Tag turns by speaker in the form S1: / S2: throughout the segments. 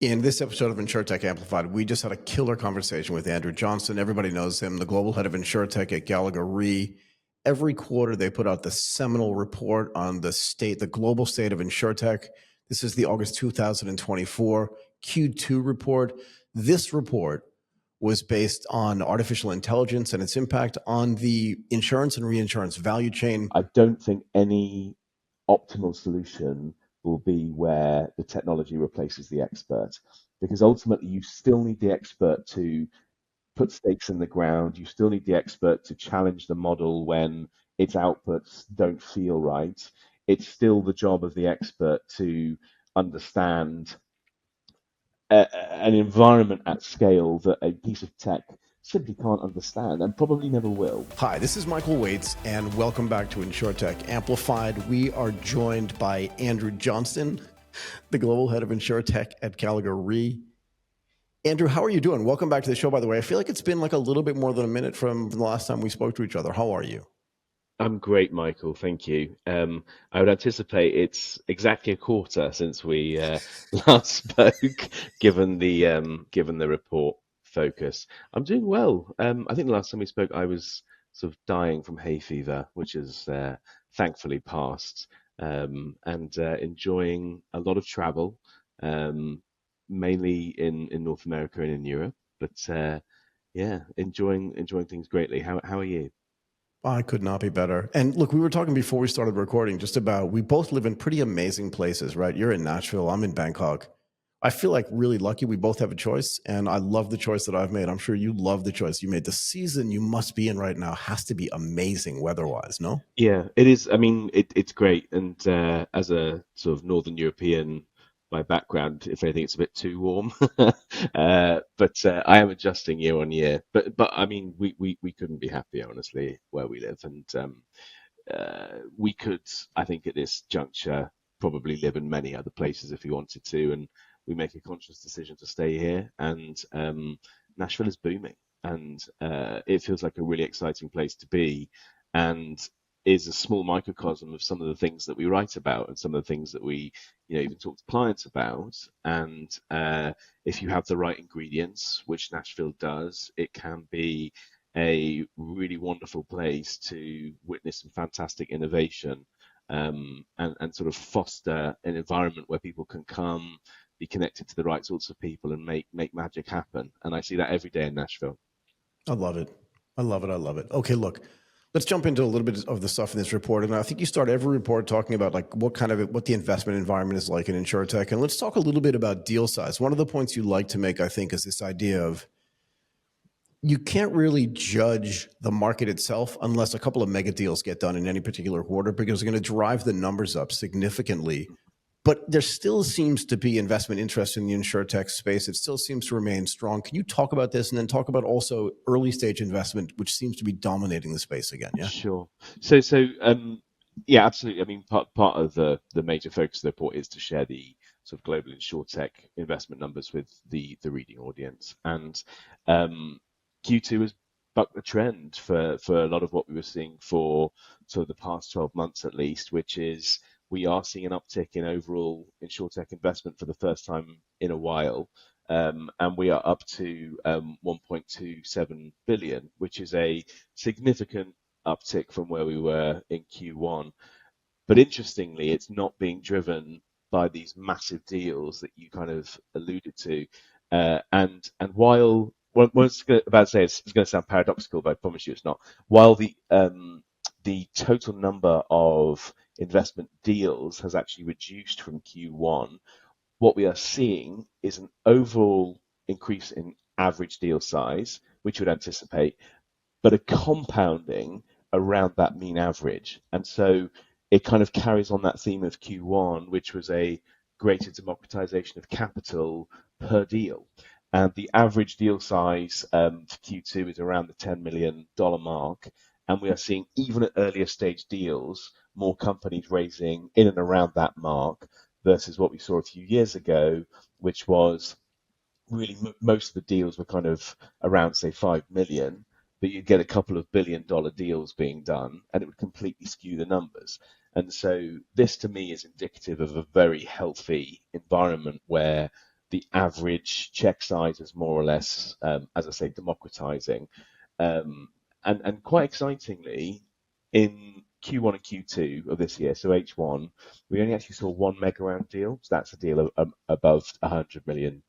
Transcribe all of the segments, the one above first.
S1: In this episode of InsurTech Amplified, we just had a killer conversation with Andrew Johnston. Everybody knows him, the global head of InsurTech at Gallagher Re. Every quarter, they put out the seminal report on the global state of InsurTech. This is the August 2024 Q2 report. This report was based on artificial intelligence and its impact on the insurance and reinsurance value chain.
S2: I don't think any optimal solution will be where the technology replaces the expert, because ultimately you still need the expert to put stakes in the ground. You still need the expert to challenge the model when its outputs don't feel right. It's still the job of the expert to understand an environment at scale that a piece of tech simply can't understand and probably never will.
S1: Hi, this is Michael Waits, and welcome back to InsurTech Amplified. We are joined by Andrew Johnston, the global head of InsurTech at Gallagher Re. Andrew, how are you doing? Welcome back to the show, by the way. I feel like it's been like a little bit more than a minute from the last time we spoke to each other. How are you?
S2: I'm great, Michael. Thank you. I would anticipate it's exactly a quarter since we last spoke, given the report focus. I'm doing well. I think the last time we spoke, I was sort of dying from hay fever, which is thankfully passed, and enjoying a lot of travel, mainly in North America and in Europe. But yeah, enjoying things greatly. How are you?
S1: I could not be better. And look, we were talking before we started recording just about we both live in pretty amazing places, right? You're in Nashville, I'm in Bangkok. I feel like really lucky we both have a choice, and I love the choice that I've made. I'm sure you love the choice you made. The season you must be in right now has to be amazing weather-wise, no?
S2: Yeah, it is. I mean, it's great. And as a sort of Northern European by background, if anything, it's a bit too warm. But I am adjusting year on year. But I mean, we couldn't be happier, honestly, where we live. And we could, I think, at this juncture, probably live in many other places if we wanted to. And we make a conscious decision to stay here. And Nashville is booming, and it feels like a really exciting place to be. And is a small microcosm of some of the things that we write about and some of the things that we, even talk to clients about. And if you have the right ingredients, which Nashville does, it can be a really wonderful place to witness some fantastic innovation, and sort of foster an environment where people can come, be connected to the right sorts of people, and make magic happen. And I see that every day in Nashville.
S1: I love it. I love it. I love it. Okay, look, let's jump into a little bit of the stuff in this report. And I think you start every report talking about like what the investment environment is like in InsurTech. And let's talk a little bit about deal size. One of the points you like to make, I think, is this idea of you can't really judge the market itself unless a couple of mega deals get done in any particular quarter, because they're going to drive the numbers up significantly. But there still seems to be investment interest in the InsurTech space. It still seems to remain strong. Can you talk about this and then talk about also early stage investment, which seems to be dominating the space again? Yeah.
S2: Sure. So, yeah, absolutely. I mean, part of the major focus of the report is to share the sort of global InsurTech investment numbers with the reading audience. And Q2 has bucked the trend for a lot of what we were seeing for sort of the past 12 months at least, which is we are seeing an uptick in overall InsurTech investment for the first time in a while. And we are up to 1.27 billion, which is a significant uptick from where we were in Q1. But interestingly, it's not being driven by these massive deals that you kind of alluded to. And while what I was about to say is it's going to sound paradoxical, but I promise you it's not. While the total number of investment deals has actually reduced from Q1, what we are seeing is an overall increase in average deal size, which you would anticipate, but a compounding around that mean average. And so it kind of carries on that theme of Q1, which was a greater democratization of capital per deal. And the average deal size for Q2 is around the $10 million mark. And we are seeing, even at earlier stage deals, more companies raising in and around that mark versus what we saw a few years ago, which was really most of the deals were kind of around, say, 5 million, but you'd get a couple of $1 billion deals being done, and it would completely skew the numbers. And so this, to me, is indicative of a very healthy environment where the average check size is more or less, as I say, democratizing. Um, and quite excitingly, in Q1 and Q2 of this year, so H1, we only actually saw one mega round deal. So that's a deal above $100 million,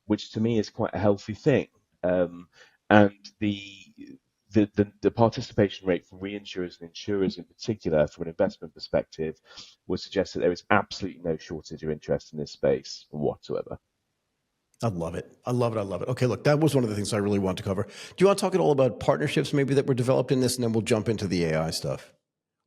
S2: which to me is quite a healthy thing. And the participation rate from reinsurers and insurers in particular, from an investment perspective, would suggest that there is absolutely no shortage of interest in this space whatsoever.
S1: I love it. I love it. I love it. Okay, look, that was one of the things I really wanted to cover. Do you want to talk at all about partnerships maybe that were developed in this, and then we'll jump into the AI stuff?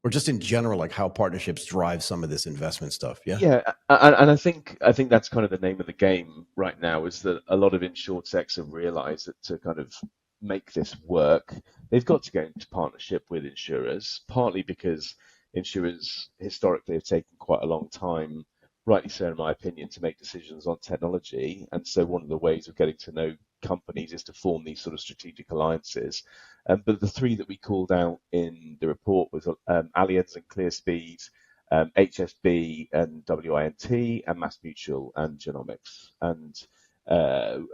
S1: Or just in general, like how partnerships drive some of this investment stuff? Yeah.
S2: Yeah, and I think that's kind of the name of the game right now, is that a lot of insurtechs have realised that to kind of make this work, they've got to go into partnership with insurers, partly because insurers historically have taken quite a long time, rightly so in my opinion, to make decisions on technology. And so one of the ways of getting to know companies is to form these sort of strategic alliances. But the three that we called out in the report was Allianz and ClearSpeed, HSB and WINT, and MassMutual and Genomics. And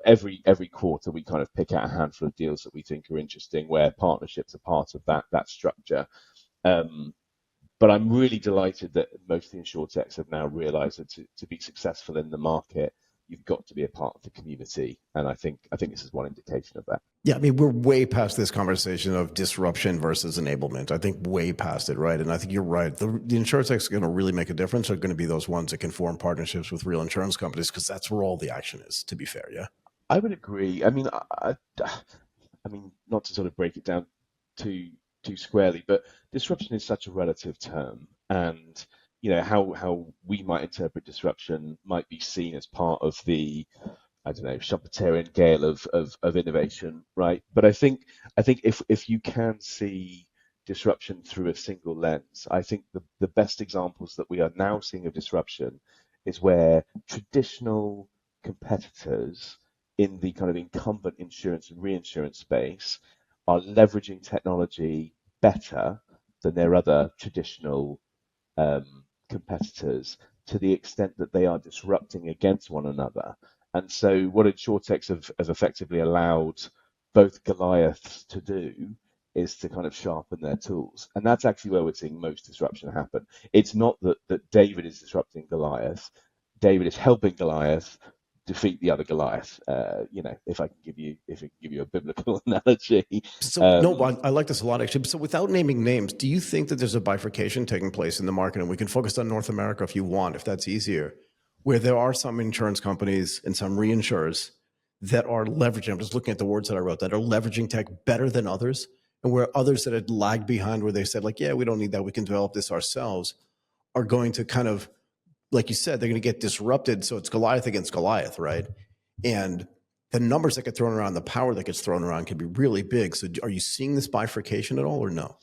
S2: every quarter we kind of pick out a handful of deals that we think are interesting, where partnerships are part of that structure. But I'm really delighted that most of the insurtechs have now realised that to be successful in the market, you've got to be a part of the community, and I think this is one indication of that.
S1: Yeah, I mean, we're way past this conversation of disruption versus enablement. I think way past it, right? And I think you're right. The insurtechs are going to really make a difference are going to be those ones that can form partnerships with real insurance companies, because that's where all the action is, to be fair, yeah?
S2: I would agree. I mean, I mean, not to sort of break it down too squarely, but disruption is such a relative term, and how we might interpret disruption might be seen as part of the, I don't know, Schumpeterian scale of innovation, right? But I think if you can see disruption through a single lens, I think the best examples that we are now seeing of disruption is where traditional competitors in the kind of incumbent insurance and reinsurance space are leveraging technology better than their other traditional competitors, to the extent that they are disrupting against one another. And so what insurtechs have effectively allowed both Goliaths to do is to kind of sharpen their tools. And that's actually where we're seeing most disruption happen. It's not that David is disrupting Goliath. David is helping Goliath defeat the other Goliath. If I can give you a biblical analogy.
S1: So no, I like this a lot, actually. So without naming names, do you think that there's a bifurcation taking place in the market? And we can focus on North America if you want, if that's easier, where there are some insurance companies and some reinsurers that are leveraging, I'm just looking at the words that I wrote, that are leveraging tech better than others, and where others that had lagged behind, where they said, like, yeah, we don't need that, we can develop this ourselves, are going to kind of, like you said, they're going to get disrupted. So it's Goliath against Goliath, right? And the numbers that get thrown around, the power that gets thrown around can be really big. So are you seeing this bifurcation at all, or no?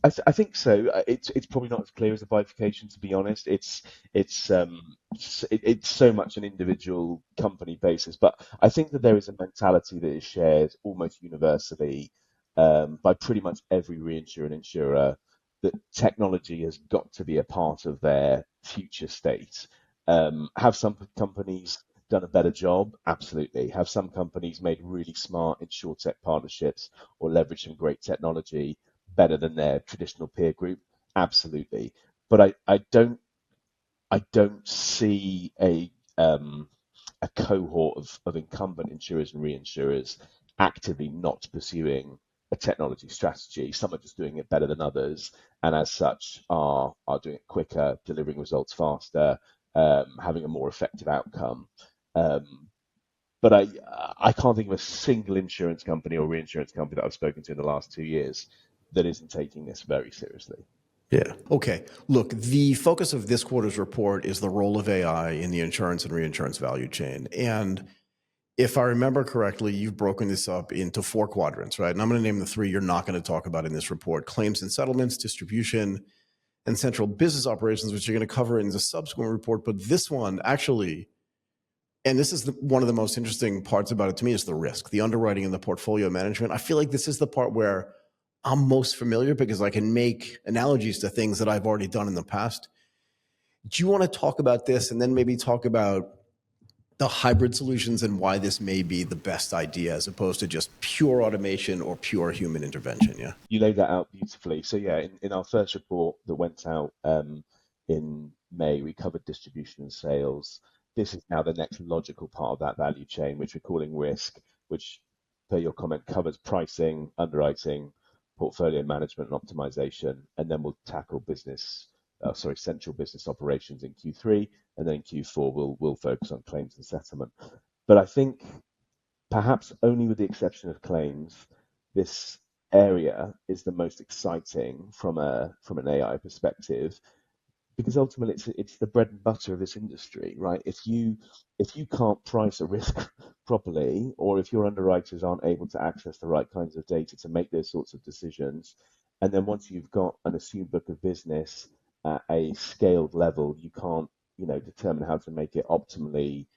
S2: I think so. It's probably not as clear as a bifurcation, to be honest. It's so much an individual company basis, but I think that there is a mentality that is shared almost universally by pretty much every reinsurer and insurer, that technology has got to be a part of their future state. Have some companies done a better job? Absolutely. Have some companies made really smart insurtech partnerships or leveraged some great technology better than their traditional peer group? Absolutely. But I don't see a cohort of incumbent insurers and reinsurers actively not pursuing a technology strategy. Some are just doing it better than others, and as such are doing it quicker, delivering results faster, having a more effective outcome. But I can't think of a single insurance company or reinsurance company that I've spoken to in the last 2 years that isn't taking this very seriously.
S1: Yeah. Okay. Look, the focus of this quarter's report is the role of AI in the insurance and reinsurance value chain. And if I remember correctly, you've broken this up into 4 quadrants, right? And I'm going to name the 3 you're not going to talk about in this report: claims and settlements, distribution, and central business operations, which you're going to cover in the subsequent report. But this one actually, and this is one of the most interesting parts about it to me, is the risk, the underwriting and the portfolio management. I feel like this is the part where I'm most familiar, because I can make analogies to things that I've already done in the past. Do you want to talk about this, and then maybe talk about the hybrid solutions and why this may be the best idea as opposed to just pure automation or pure human intervention. Yeah.
S2: You laid that out beautifully. So yeah, in our first report that went out in May, we covered distribution and sales. This is now the next logical part of that value chain, which we're calling risk, which, per your comment, covers pricing, underwriting, portfolio management, and optimization, and then we'll tackle central business operations in Q3, and then in Q4 we'll focus on claims and settlement. But I think perhaps only with the exception of claims, this area is the most exciting from an AI perspective, because ultimately it's the bread and butter of this industry, right? If you can't price a risk properly, or if your underwriters aren't able to access the right kinds of data to make those sorts of decisions, and then once you've got an assumed book of business at a scaled level, you can't, determine how to make it optimally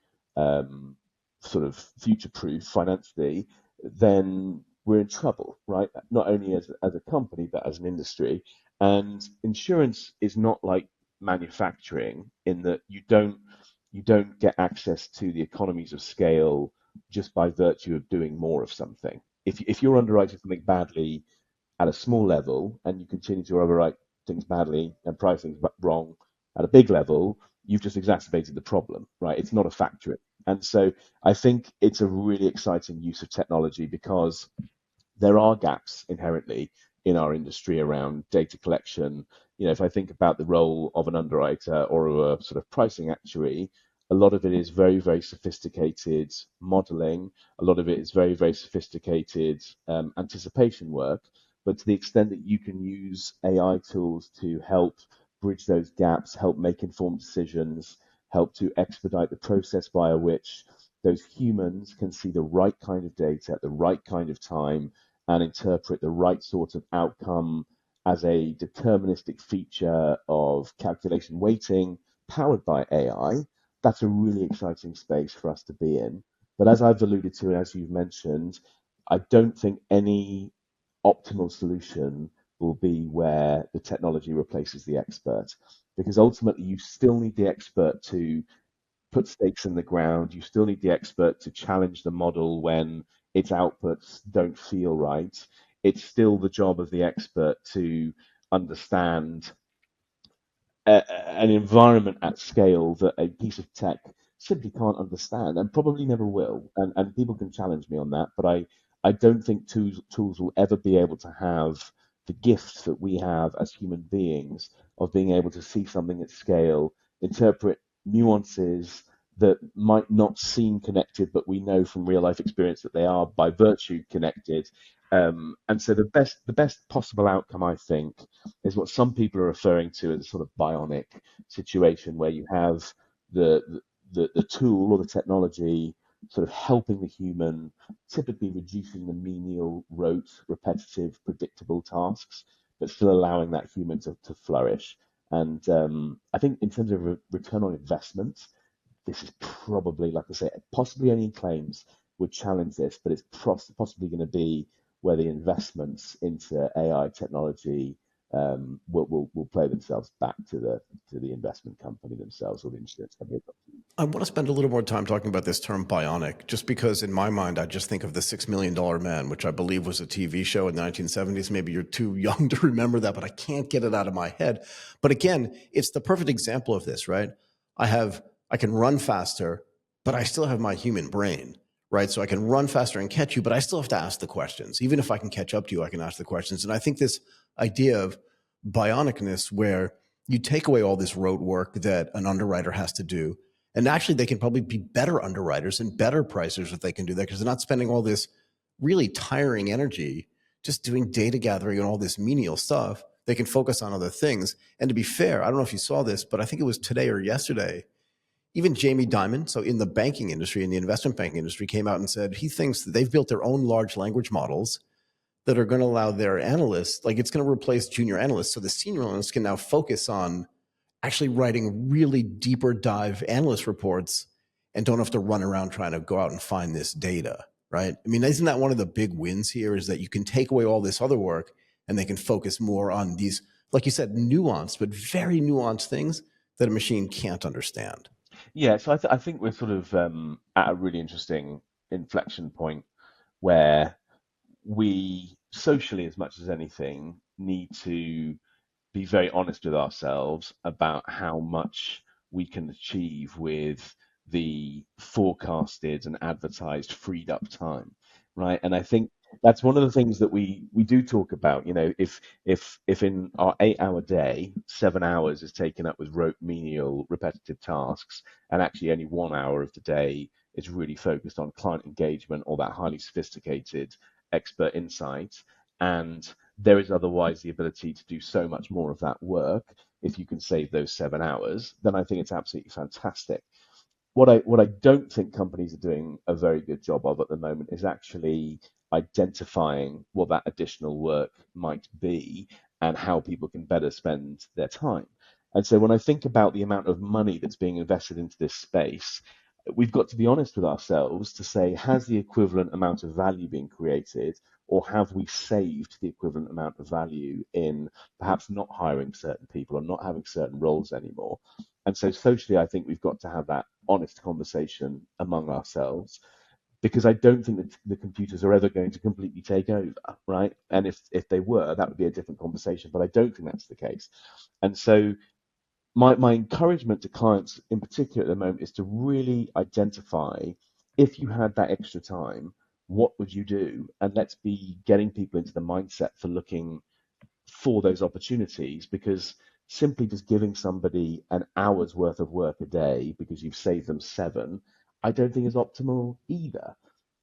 S2: sort of future-proof financially, then we're in trouble, right? Not only as a company, but as an industry. And insurance is not like manufacturing in that you don't get access to the economies of scale just by virtue of doing more of something. If you're underwriting something badly at a small level and you continue to underwrite things badly and price things wrong at a big level, you've just exacerbated the problem, right? It's not a factory. And so I think it's a really exciting use of technology because there are gaps inherently in our industry around data collection. If I think about the role of an underwriter or a sort of pricing actuary, a lot of it is very, very sophisticated modeling. A lot of it is very, very sophisticated anticipation work. But to the extent that you can use AI tools to help bridge those gaps, help make informed decisions, help to expedite the process via which those humans can see the right kind of data at the right kind of time and interpret the right sort of outcome as a deterministic feature of calculation weighting powered by AI, that's a really exciting space for us to be in. But as I've alluded to and as you've mentioned, I don't think any optimal solution will be where the technology replaces the expert, because ultimately you still need the expert to put stakes in the ground. You still need the expert to challenge the model when its outputs don't feel right. It's still the job of the expert to understand an environment at scale that a piece of tech simply can't understand and probably never will. And people can challenge me on that, but I don't think tools will ever be able to have the gifts that we have as human beings of being able to see something at scale, interpret nuances that might not seem connected, but we know from real life experience that they are by virtue connected. And so the best possible outcome, I think, is what some people are referring to as a sort of bionic situation where you have the tool or the technology sort of helping the human, typically reducing the menial, rote, repetitive, predictable tasks, but still allowing that human to flourish. And I think in terms of return on investment, this is probably, like I say, possibly only in claims would challenge this, but it's possibly going to be where the investments into AI technology will play themselves back to the investment company themselves or the insurance company.
S1: I want to spend a little more time talking about this term bionic, just because in my mind, I just think of the $6 Million Man, which I believe was a TV show in the 1970s. Maybe you're too young to remember that, but I can't get it out of my head. But again, it's the perfect example of this, right? I can run faster, but I still have my human brain, right? So I can run faster and catch you, but I still have to ask the questions. Even if I can catch up to you, I can ask the questions. And I think this idea of bionicness, where you take away all this rote work that an underwriter has to do, and actually they can probably be better underwriters and better pricers if they can do that, because they're not spending all this really tiring energy just doing data gathering and all this menial stuff. They can focus on other things. And to be fair, I don't know if you saw this, but I think it was today or yesterday, even Jamie Dimon, so in the banking industry, in the investment banking industry, came out and said he thinks that they've built their own large language models that are going to allow their analysts, like it's going to replace junior analysts. So the senior analysts can now focus on actually writing really deeper dive analyst reports and don't have to run around trying to go out and find this data, right? I mean, isn't that one of the big wins here, is that you can take away all this other work and they can focus more on these, like you said, nuanced, but very nuanced things that a machine can't understand.
S2: Yeah, so I think we're sort of at a really interesting inflection point where we socially, as much as anything, need to be very honest with ourselves about how much we can achieve with the forecasted and advertised freed up time, right? And I think that's one of the things that we do talk about. You know, if in our 8 hour day, 7 hours is taken up with menial repetitive tasks, and actually only 1 hour of the day is really focused on client engagement or that highly sophisticated expert insight, and there is otherwise the ability to do so much more of that work if you can save those 7 hours, then I think it's absolutely fantastic. What I don't think companies are doing a very good job of at the moment is actually identifying what that additional work might be and how people can better spend their time. And so when I think about the amount of money that's being invested into this space, we've got to be honest with ourselves to say, has the equivalent amount of value been created, or have we saved the equivalent amount of value in perhaps not hiring certain people or not having certain roles anymore? And so socially, I think we've got to have that honest conversation among ourselves, because I don't think that the computers are ever going to completely take over, right? And if they were, that would be a different conversation. But I don't think that's the case. And so my encouragement to clients in particular at the moment is to really identify, if you had that extra time, what would you do? And let's be getting people into the mindset for looking for those opportunities, because simply just giving somebody an hour's worth of work a day because you've saved them seven, I don't think is optimal either.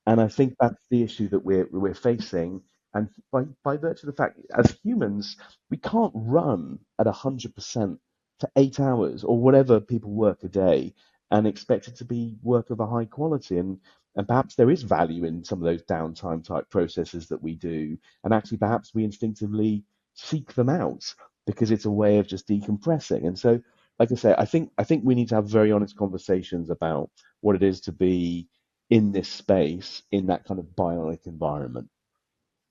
S2: And I think that's the issue that we're facing. And by virtue of the fact, as humans, we can't run at 100% for 8 hours or whatever people work a day and expect it to be work of a high quality. And perhaps there is value in some of those downtime type processes that we do. And actually, perhaps we instinctively seek them out because it's a way of just decompressing. And so, like I say, I think we need to have very honest conversations about what it is to be in this space, in that kind of bionic environment.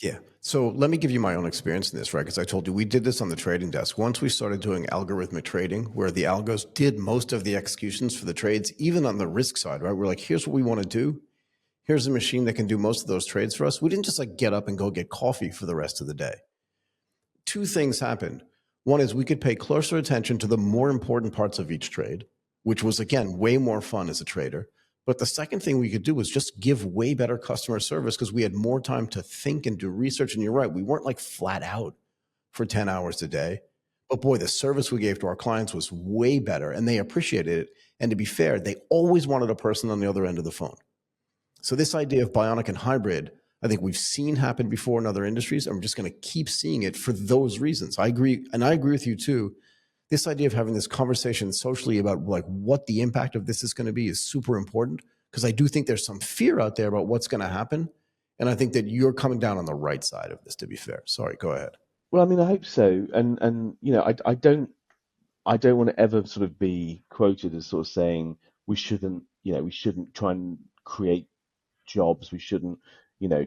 S1: Yeah. So let me give you my own experience in this, right? Because I told you we did this on the trading desk. Once we started doing algorithmic trading, where the algos did most of the executions for the trades, even on the risk side, right? We're like, here's what we want to do. Here's a machine that can do most of those trades for us. We didn't just like get up and go get coffee for the rest of the day. Two things happened. One is we could pay closer attention to the more important parts of each trade, which was, again, way more fun as a trader. But the second thing we could do was just give way better customer service because we had more time to think and do research. And you're right, we weren't like flat out for 10 hours a day. But boy, the service we gave to our clients was way better and they appreciated it. And to be fair, they always wanted a person on the other end of the phone. So this idea of bionic and hybrid, I think we've seen happen before in other industries, and we're just going to keep seeing it for those reasons. I agree, and I agree with you too. This idea of having this conversation socially about like what the impact of this is going to be is super important, because I do think there's some fear out there about what's going to happen, and I think that you're coming down on the right side of this. To be fair, sorry, go ahead.
S2: Well, I mean, I hope so. And you know, I don't want to ever sort of be quoted as sort of saying we shouldn't try and create jobs. We shouldn't,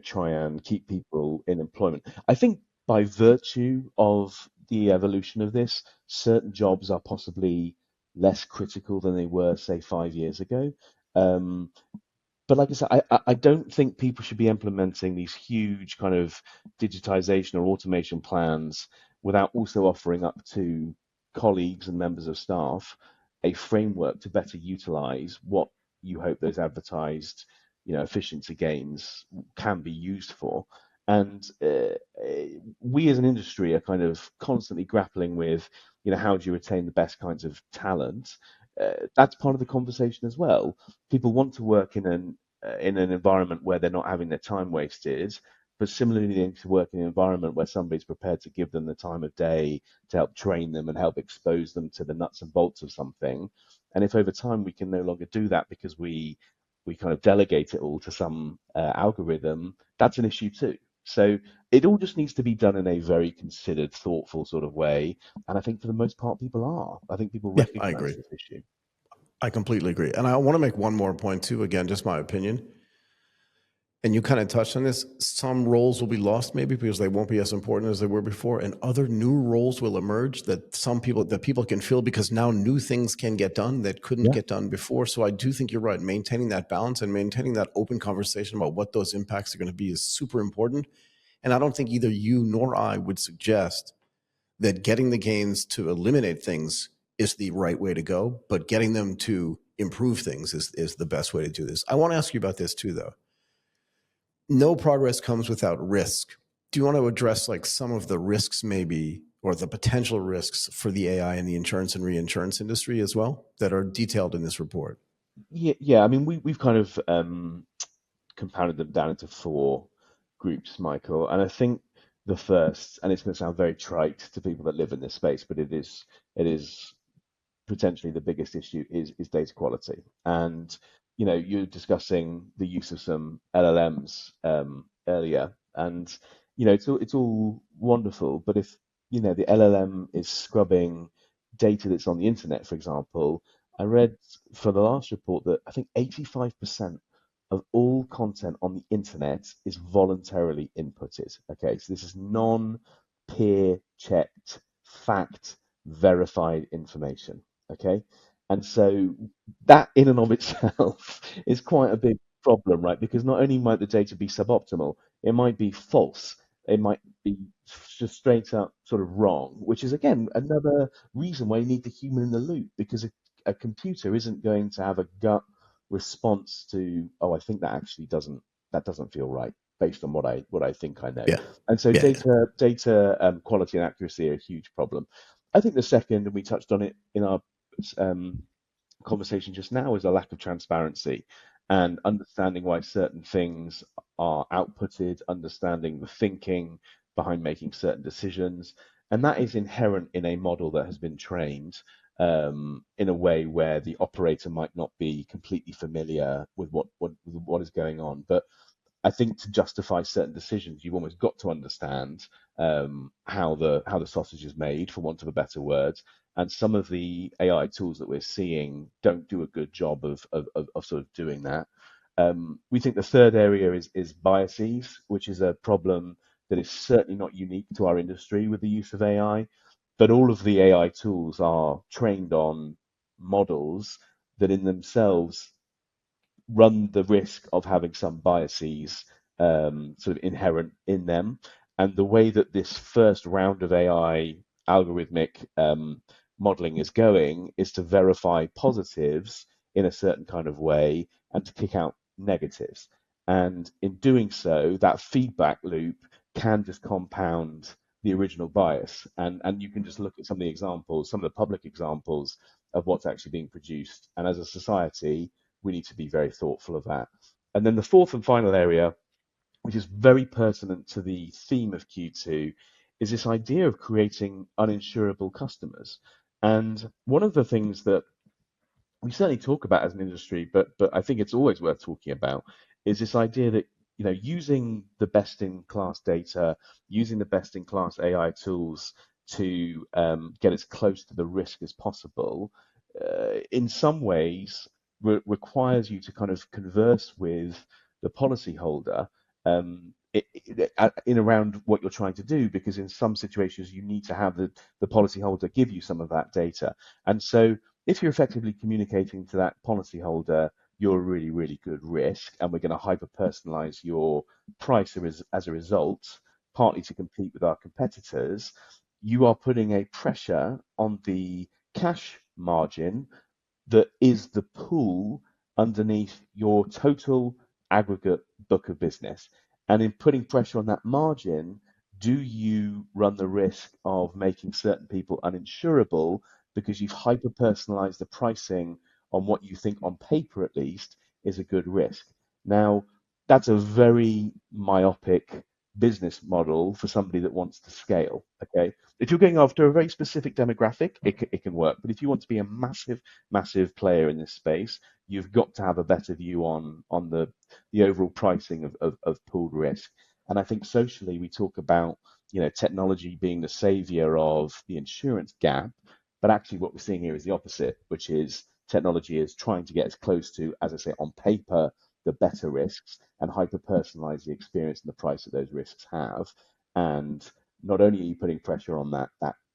S2: try and keep people in employment. I think by virtue of the evolution of this, certain jobs are possibly less critical than they were, say, 5 years ago. Um, but like I said, I don't think people should be implementing these huge kind of digitization or automation plans without also offering up to colleagues and members of staff a framework to better utilize what you hope those advertised, efficiency gains can be used for. And we as an industry are kind of constantly grappling with, how do you retain the best kinds of talent? That's part of the conversation as well. People want to work in an environment where they're not having their time wasted, but similarly they need to work in an environment where somebody's prepared to give them the time of day to help train them and help expose them to the nuts and bolts of something. And if over time we can no longer do that because we kind of delegate it all to some algorithm, that's an issue too. So it all just needs to be done in a very considered, thoughtful sort of way. And I think for the most part, people are. I think people
S1: Yeah, I agree.
S2: recognize this issue.
S1: I completely agree. And I want to make one more point too. Again, just my opinion. And you kind of touched on this. Some roles will be lost maybe because they won't be as important as they were before, and other new roles will emerge that people can fill because now new things can get done that couldn't
S2: Yeah.
S1: get done before. So I do think you're right. Maintaining that balance and maintaining that open conversation about what those impacts are going to be is super important. And I don't think either you nor I would suggest that getting the gains to eliminate things is the right way to go, but getting them to improve things is the best way to do this. I want to ask you about this too, though. No progress comes without risk. Do you want to address like some of the risks maybe or the potential risks for the AI in the insurance and reinsurance industry as well that are detailed in this report?
S2: Yeah. I mean, we've kind of compounded them down into four groups, Michael. And I think the first, and it's going to sound very trite to people that live in this space, but it is potentially the biggest issue is data quality. And you're discussing the use of some LLMs earlier, and it's all wonderful, but if the LLM is scrubbing data that's on the internet, for example, I read for the last report that I think 85% of all content on the internet is voluntarily inputted. Okay, so this is non-peer checked, fact verified information. Okay, and so that in and of itself is quite a big problem, right? Because not only might the data be suboptimal, it might be false, it might be just straight up sort of wrong, which is again another reason why you need the human in the loop, because a computer isn't going to have a gut response to, oh, I think that doesn't feel right based on what I think I know.
S1: Yeah.
S2: And so
S1: Yeah. Yeah.
S2: data quality and accuracy are a huge problem. I think the second, and we touched on it in our um, conversation just now, is a lack of transparency and understanding why certain things are outputted, understanding the thinking behind making certain decisions. And that is inherent in a model that has been trained in a way where the operator might not be completely familiar with what is going on. But I think to justify certain decisions, you've almost got to understand how the sausage is made, for want of a better word. And some of the AI tools that we're seeing don't do a good job of sort of doing that. We think the third area is biases, which is a problem that is certainly not unique to our industry with the use of AI, but all of the AI tools are trained on models that in themselves run the risk of having some biases sort of inherent in them. And the way that this first round of AI algorithmic modeling is going is to verify positives in a certain kind of way and to kick out negatives. And in doing so, that feedback loop can just compound the original bias. And you can just look at some of the examples, some of the public examples of what's actually being produced. And as a society, we need to be very thoughtful of that. And then the fourth and final area, which is very pertinent to the theme of Q2, is this idea of creating uninsurable customers. And one of the things that we certainly talk about as an industry, but I think it's always worth talking about, is this idea that using the best in class data, using the best in class AI tools to get as close to the risk as possible, in some ways requires you to kind of converse with the policyholder in around what you're trying to do, because in some situations you need to have the policyholder give you some of that data. And so if you're effectively communicating to that policyholder, you're a really, really good risk, and we're going to hyper personalize your price as a result, partly to compete with our competitors, you are putting a pressure on the cash margin that is the pool underneath your total aggregate book of business. And in putting pressure on that margin, do you run the risk of making certain people uninsurable because you've hyper personalized the pricing on what you think, on paper at least, is a good risk? Now, that's a very myopic business model for somebody that wants to scale. Okay. If you're going after a very specific demographic, it can work. But if you want to be a massive player in this space, you've got to have a better view on the overall pricing of pooled risk. And I think socially we talk about technology being the savior of the insurance gap, but actually what we're seeing here is the opposite, which is technology is trying to get as close to, as I say, on paper, the better risks and hyper personalize the experience and the price that those risks have. And not only are you putting pressure on that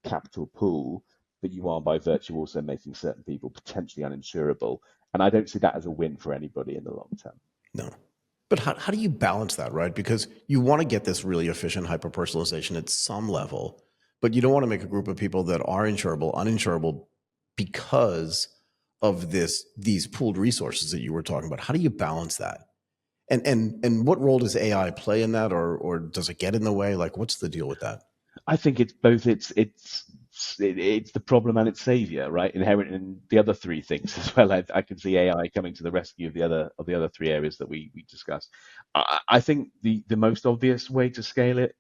S2: capital pool, but you are by virtue also making certain people potentially uninsurable. And I don't see that as a win for anybody in the long term.
S1: No. But how do you balance that, right? Because you want to get this really efficient hyper personalization at some level, but you don't want to make a group of people that are insurable, uninsurable because of these pooled resources that you were talking about. How do you balance that? And what role does AI play in that, or does it get in the way? Like, what's the deal with that?
S2: I think it's both. It's the problem and its savior, right? Inherent in the other three things as well. I can see AI coming to the rescue of the other three areas that we discussed. I think the most obvious way to scale it,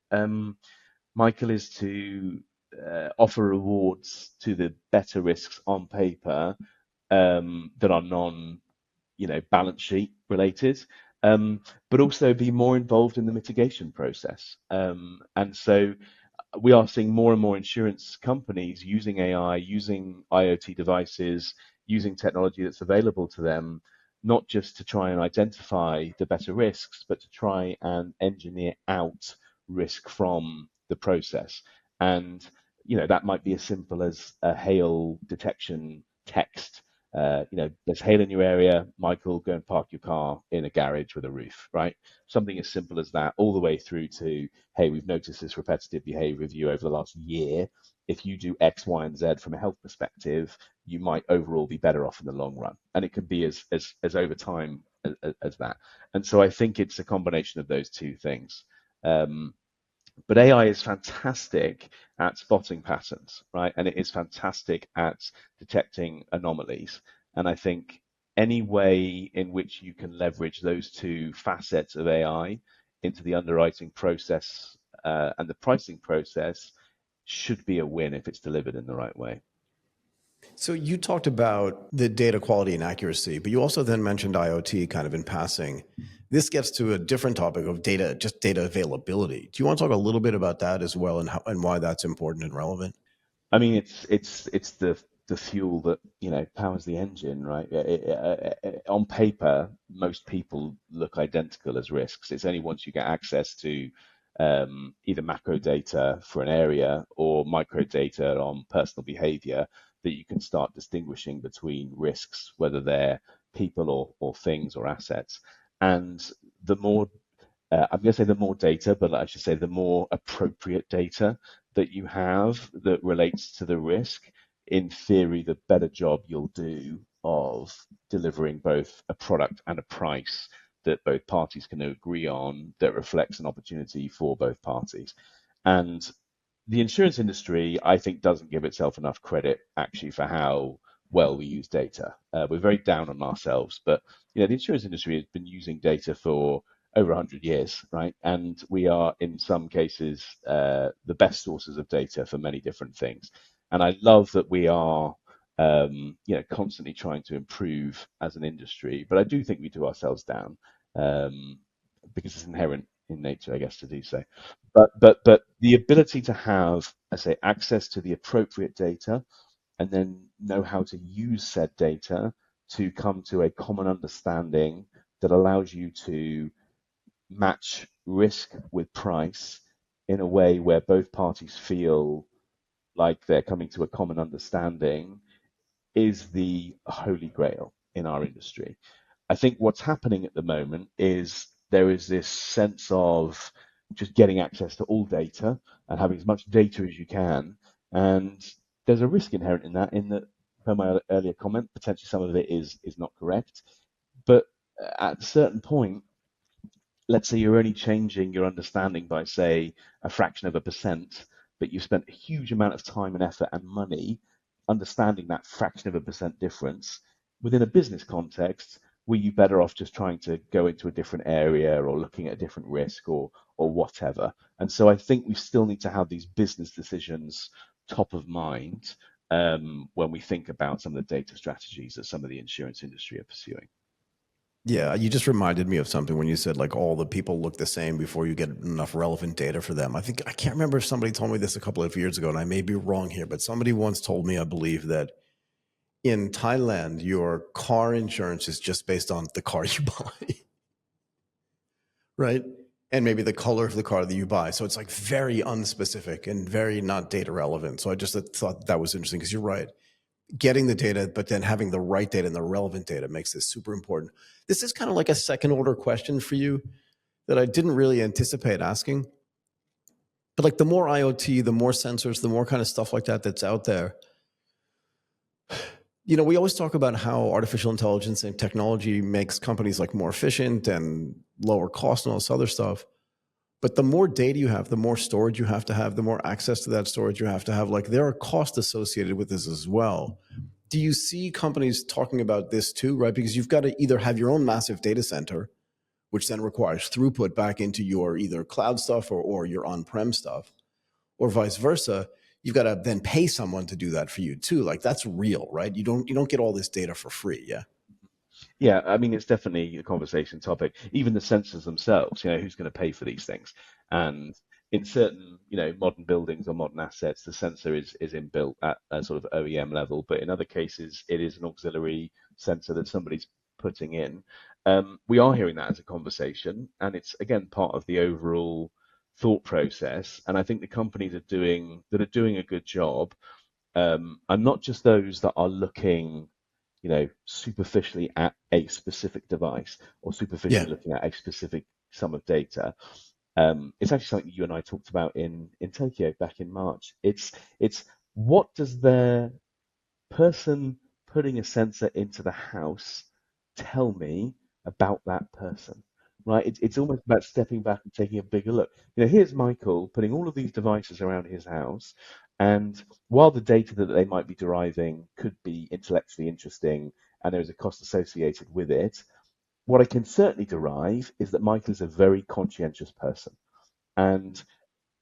S2: Michael, is to offer rewards to the better risks on paper that are balance sheet related, but also be more involved in the mitigation process. And so we are seeing more and more insurance companies using AI, using IoT devices, using technology that's available to them, not just to try and identify the better risks, but to try and engineer out risk from the process. And that might be as simple as a hail detection text. There's hail in your area, Michael, go and park your car in a garage with a roof, right? Something as simple as that, all the way through to, hey, we've noticed this repetitive behavior with you over the last year. If you do X, Y, and Z from a health perspective, you might overall be better off in the long run. And it can be as over time as that. And so I think it's a combination of those two things. But AI is fantastic at spotting patterns, right? And it is fantastic at detecting anomalies. And I think any way in which you can leverage those two facets of AI into the underwriting process and the pricing process should be a win if it's delivered in the right way.
S1: So you talked about the data quality and accuracy, but you also then mentioned IoT kind of in passing. This gets to a different topic of data, just data availability. Do you want to talk a little bit about that as well, and why that's important and relevant?
S2: I mean, it's the fuel that powers the engine, right? On paper, most people look identical as risks. It's only once you get access to either macro data for an area or micro data on personal behavior that you can start distinguishing between risks, whether they're people or things or assets. And the more I'm going to say the more data, but I should say the more appropriate data that you have that relates to the risk, in theory, the better job you'll do of delivering both a product and a price that both parties can agree on that reflects an opportunity for both parties. And the insurance industry, I think, doesn't give itself enough credit actually for how well we use data. We're very down on ourselves, but the insurance industry has been using data for over 100 years, right? And we are, in some cases, the best sources of data for many different things. And I love that we are, constantly trying to improve as an industry. But I do think we do ourselves down because it's inherent in nature, I guess, to do so. But the ability to have, I say, access to the appropriate data and then know how to use said data to come to a common understanding that allows you to match risk with price in a way where both parties feel like they're coming to a common understanding is the holy grail in our industry. I think what's happening at the moment is there is this sense of just getting access to all data and having as much data as you can. And there's a risk inherent in that, per my earlier comment, potentially some of it is not correct. But at a certain point, let's say you're only changing your understanding by, say, a fraction of a percent, but you've spent a huge amount of time and effort and money understanding that fraction of a percent difference. Within a business context, were you better off just trying to go into a different area or looking at a different risk or whatever? And so I think we still need to have these business decisions top of mind when we think about some of the data strategies that some of the insurance industry are pursuing.
S1: Yeah, you just reminded me of something when you said like all the people look the same before you get enough relevant data for them. I can't remember if somebody told me this a couple of years ago, and I may be wrong here, but somebody once told me, I believe, that in Thailand, your car insurance is just based on the car you buy. right? And maybe the color of the car that you buy. So it's like very unspecific and very not data relevant. So I just thought that was interesting because you're right. Getting the data, but then having the right data and the relevant data makes this super important. This is kind of like a second order question for you that I didn't really anticipate asking. But like the more IoT, the more sensors, the more kind of stuff like that that's out there. We always talk about how artificial intelligence and technology makes companies like more efficient and lower cost and all this other stuff. But the more data you have, the more storage you have to have, the more access to that storage you have to have. Like there are costs associated with this as well. Do you see companies talking about this too, right? Because you've got to either have your own massive data center, which then requires throughput back into your either cloud stuff or your on-prem stuff, or vice versa. You've got to then pay someone to do that for you too. Like that's real, right? You don't get all this data for free. Yeah.
S2: Yeah, I mean, it's definitely a conversation topic. Even the sensors themselves, who's going to pay for these things? And in certain, modern buildings or modern assets, the sensor is inbuilt at a sort of OEM level, but in other cases, it is an auxiliary sensor that somebody's putting in. We are hearing that as a conversation, and it's again part of the overall thought process. And I think the companies that are doing a good job, and not just those that are looking superficially at a specific device or
S1: Yeah.
S2: superficially looking at a specific sum of data. It's actually something you and I talked about in Tokyo back in March. It's what does the person putting a sensor into the house tell me about that person? Right? It's almost about stepping back and taking a bigger look. Here's Michael putting all of these devices around his house, and while the data that they might be deriving could be intellectually interesting and there is a cost associated with it, what I can certainly derive is that Michael is a very conscientious person. And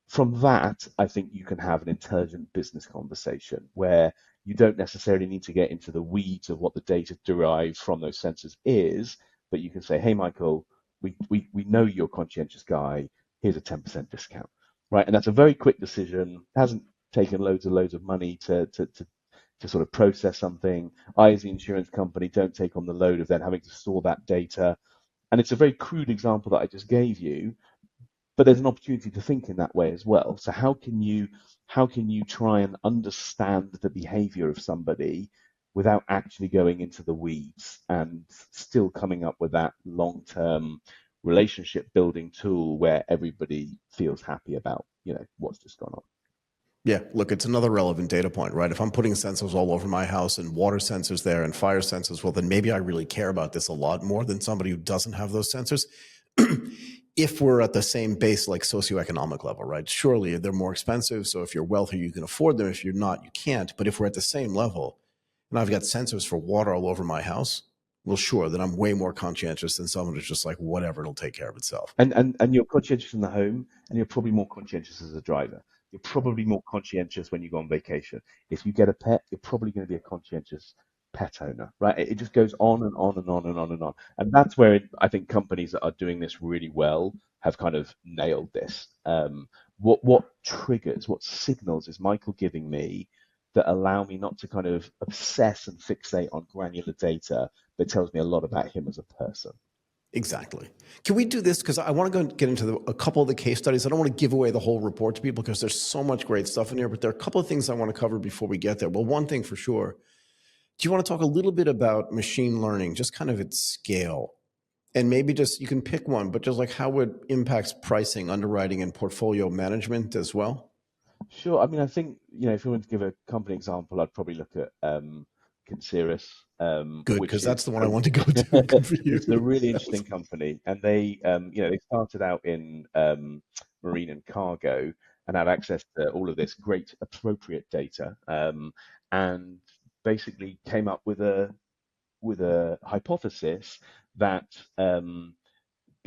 S2: from that, I think you can have an intelligent business conversation where you don't necessarily need to get into the weeds of what the data derived from those sensors is, but you can say, hey, Michael, we know you're a conscientious guy. Here's a 10% discount, right? And that's a very quick decision. It hasn't taken loads and loads of money to sort of process something. I, as the insurance company, don't take on the load of then having to store that data. And it's a very crude example that I just gave you, but there's an opportunity to think in that way as well. So how can you try and understand the behavior of somebody without actually going into the weeds and still coming up with that long-term relationship building tool where everybody feels happy about what's just gone on.
S1: Yeah, look, it's another relevant data point, right? If I'm putting sensors all over my house and water sensors there and fire sensors, well, then maybe I really care about this a lot more than somebody who doesn't have those sensors. If we're at the same base, like socioeconomic level, right? Surely they're more expensive. So if you're wealthy, you can afford them. If you're not, you can't. But if we're at the same level and I've got sensors for water all over my house, well, sure, then I'm way more conscientious than someone who's just like, whatever, it'll take care of itself.
S2: And you're conscientious in the home, and you're probably more conscientious as a driver. You're probably more conscientious when you go on vacation. If you get a pet, you're probably going to be a conscientious pet owner, right? It just goes on and on and on and on and on. And that's where I think companies that are doing this really well have kind of nailed this. What triggers, what signals is Michael giving me that allow me not to kind of obsess and fixate on granular data that tells me a lot about him as a person?
S1: Exactly. Can we do this? Because I want to go get into a couple of the case studies. I don't want to give away the whole report to people because there's so much great stuff in here, but there are a couple of things I want to cover before we get there. Well, one thing for sure, do you want to talk a little bit about machine learning, just kind of its scale? And maybe just, you can pick one, but just like how it impacts pricing, underwriting, and portfolio management as well?
S2: Sure. I mean, I think, if you want to give a company example, I'd probably look at Consiris,
S1: Good,
S2: which
S1: because that's
S2: is
S1: the one I want to go to. Good for you.
S2: which is a really
S1: That was,
S2: interesting company. And they started out in marine and cargo and had access to all of this great appropriate data, and basically came up with a hypothesis that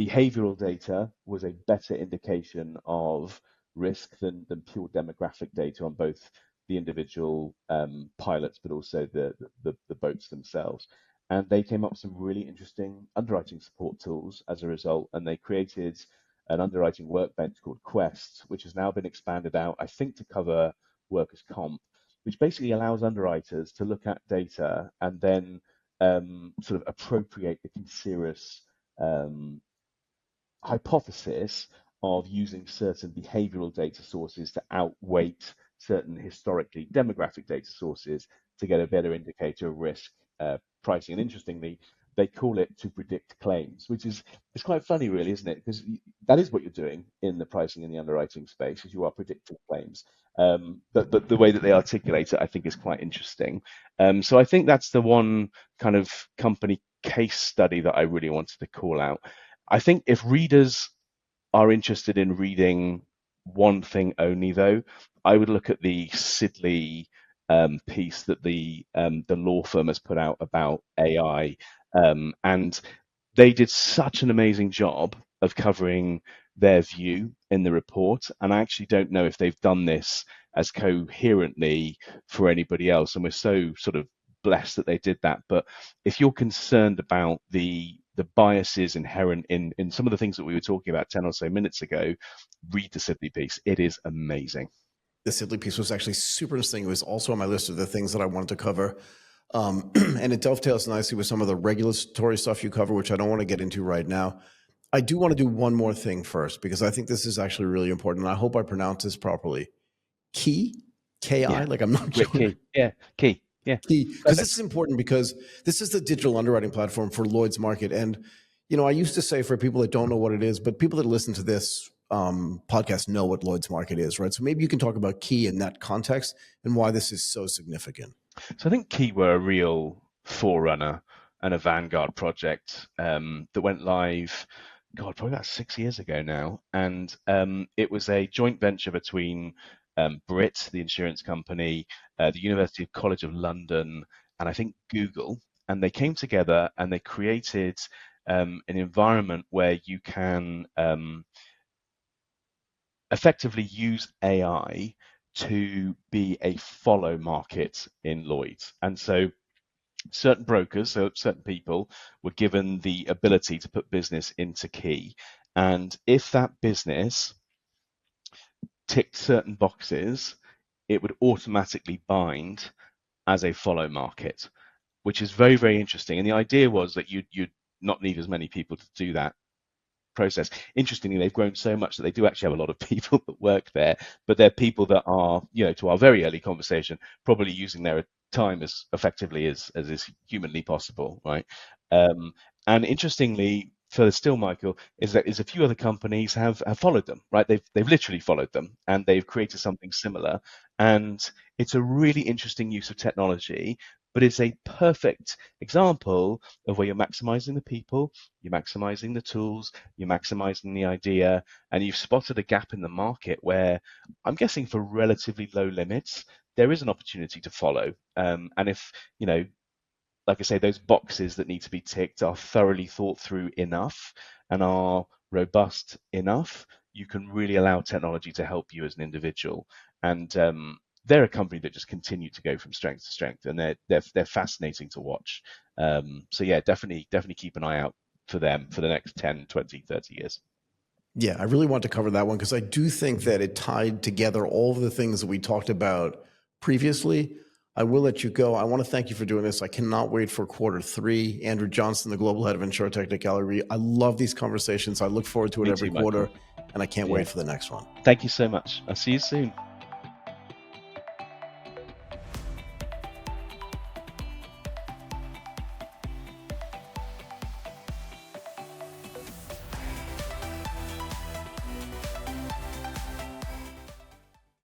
S2: behavioral data was a better indication of risk than pure demographic data on both the individual pilots, but also the boats themselves. And they came up with some really interesting underwriting support tools as a result, and they created an underwriting workbench called Quest, which has now been expanded out, I think, to cover workers' comp, which basically allows underwriters to look at data and then sort of appropriate the Consiris um, hypothesis of using certain behavioral data sources to outweight certain historically demographic data sources to get a better indicator of risk pricing. And interestingly, they call it to predict claims, which is it's quite funny, really, isn't it? Because that is what you're doing in the pricing and the underwriting space, is you are predicting claims. But the way that they articulate it, I think, is quite interesting. So I think that's the one kind of company case study that I really wanted to call out. I think if readers are interested in reading one thing only, though, I would look at the Sidley piece that the law firm has put out about AI, and they did such an amazing job of covering their view in the report. And I actually don't know if they've done this as coherently for anybody else. And we're so sort of blessed that they did that. But if you're concerned about the biases inherent in some of the things that we were talking about 10 or so minutes ago, read the Sidley piece. It is amazing.
S1: The Sidley piece was actually super interesting. It was also on my list of the things that I wanted to cover. And it dovetails nicely with some of the regulatory stuff you cover, which I don't want to get into right now. I do want to do one more thing first, because I think this is actually really important. And I hope I pronounce this properly. Key, K-I, like I'm not sure.
S2: Key. Yeah, Key. Yeah.
S1: Key. Because this is important, because this is the digital underwriting platform for Lloyd's Market. And, you know, I used to say, for people that don't know what it is, but people that listen to this podcast know what Lloyd's Market is, right? So maybe you can talk about Key in that context and why this is so significant.
S2: So I think Key were a real forerunner and a vanguard project that went live, God, probably about 6 years ago now. And it was a joint venture between Brit, the insurance company, the University College of London, and I think Google. And they came together and they created an environment where you can effectively use AI to be a follow market in Lloyd's. And so certain brokers, so certain people, were given the ability to put business into Key. And if that business ticked certain boxes, it would automatically bind as a follow market, which is very, very interesting. And the idea was that you'd not need as many people to do that process. Interestingly, they've grown so much that they do actually have a lot of people that work there, but they're people that are, you know, to our very early conversation, probably using their time as effectively as is humanly possible, right? And interestingly, further still, Michael, is that a few other companies have followed them, right? They've literally followed them, and they've created something similar. And it's a really interesting use of technology, but it's a perfect example of where you're maximizing the people, you're maximizing the tools, you're maximizing the idea, and you've spotted a gap in the market where I'm guessing for relatively low limits, there is an opportunity to follow. And if, you know, like I say, those boxes that need to be ticked are thoroughly thought through enough and are robust enough, you can really allow technology to help you as an individual. And they're a company that just continue to go from strength to strength, and they're fascinating to watch. So yeah, definitely keep an eye out for them for the next 10, 20, 30 years.
S1: Yeah, I really want to cover that one, because I do think that it tied together all of the things that we talked about previously. I will let you go. I want to thank you for doing this. I cannot wait for Q3. Andrew Johnston, the Global Head of InsurTech at Gallagher Re. I love these conversations. I look forward to it every quarter, and I can't wait for the next one.
S2: Thank you so much. I'll see you soon.